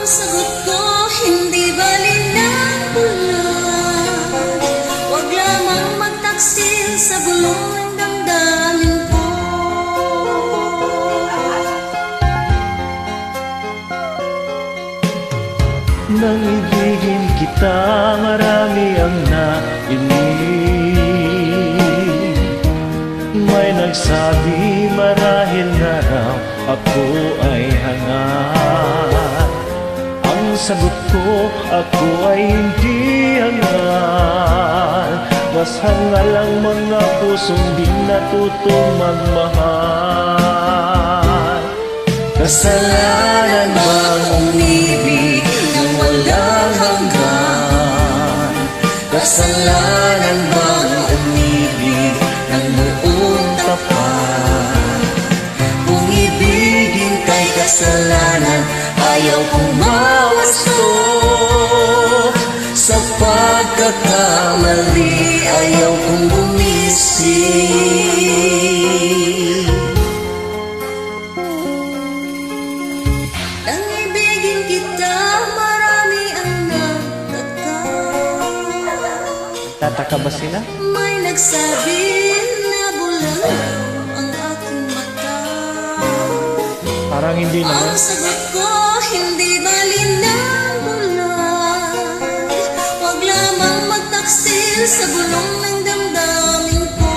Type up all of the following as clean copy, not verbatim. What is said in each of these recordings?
sagot ko, hindi bali ng bulan. Huwag lamang magtaksil sa bulong ng damdamin ko. Nang ibigin kita, marami ang nainig. May nagsabi marahil na raw ako ay hangat. Ang sagot ko, ako ay hindi hangat. Mas hangal ang mga pusong di natutong magmahal. Kasalanan bang umibig nang walang hanggan? Kasalanan bang umibig ng buong tapat? Kung ibigin kay kasalanan, ayaw kong mawasto. Sa pagkakamali, ayaw kong gumising. Nang ibigin kita, marami ang nagtataka. Tataka ba sila? May nagsabi na bulan ang aking mata. Parang hindi Ang naman. sagot ko, hindi bali ng bulan. Huwag lamang magtaksil sa bulong ng damdamin ko.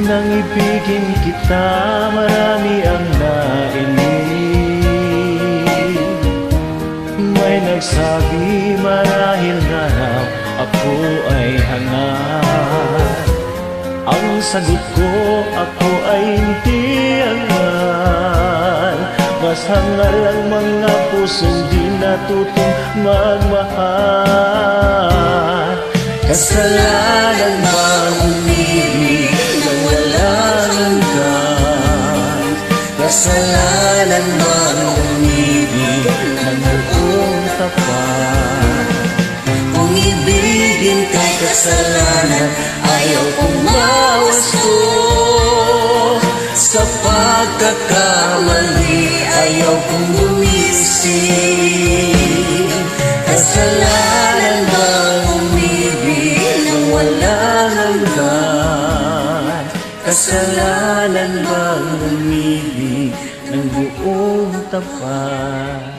Nang ibigin kita, marami ang nainig. May nagsabi marahil na raw ako ay hangat. Ang sagot ko, ako ay hindi hangat. Mas hangal ang mga pusong di natutong magmahal. Kasalanan bang umibig nang walang hanggan? Kasalanan bang umibig ng buong tapat? Kung ibigin kay kasalanan, ayaw kong mawasto. Sa pagkakamali, ayaw kong gumising. Kasalanan bang umibig nang walang hanggan? Kasalanan bang umibig ng buong tapat?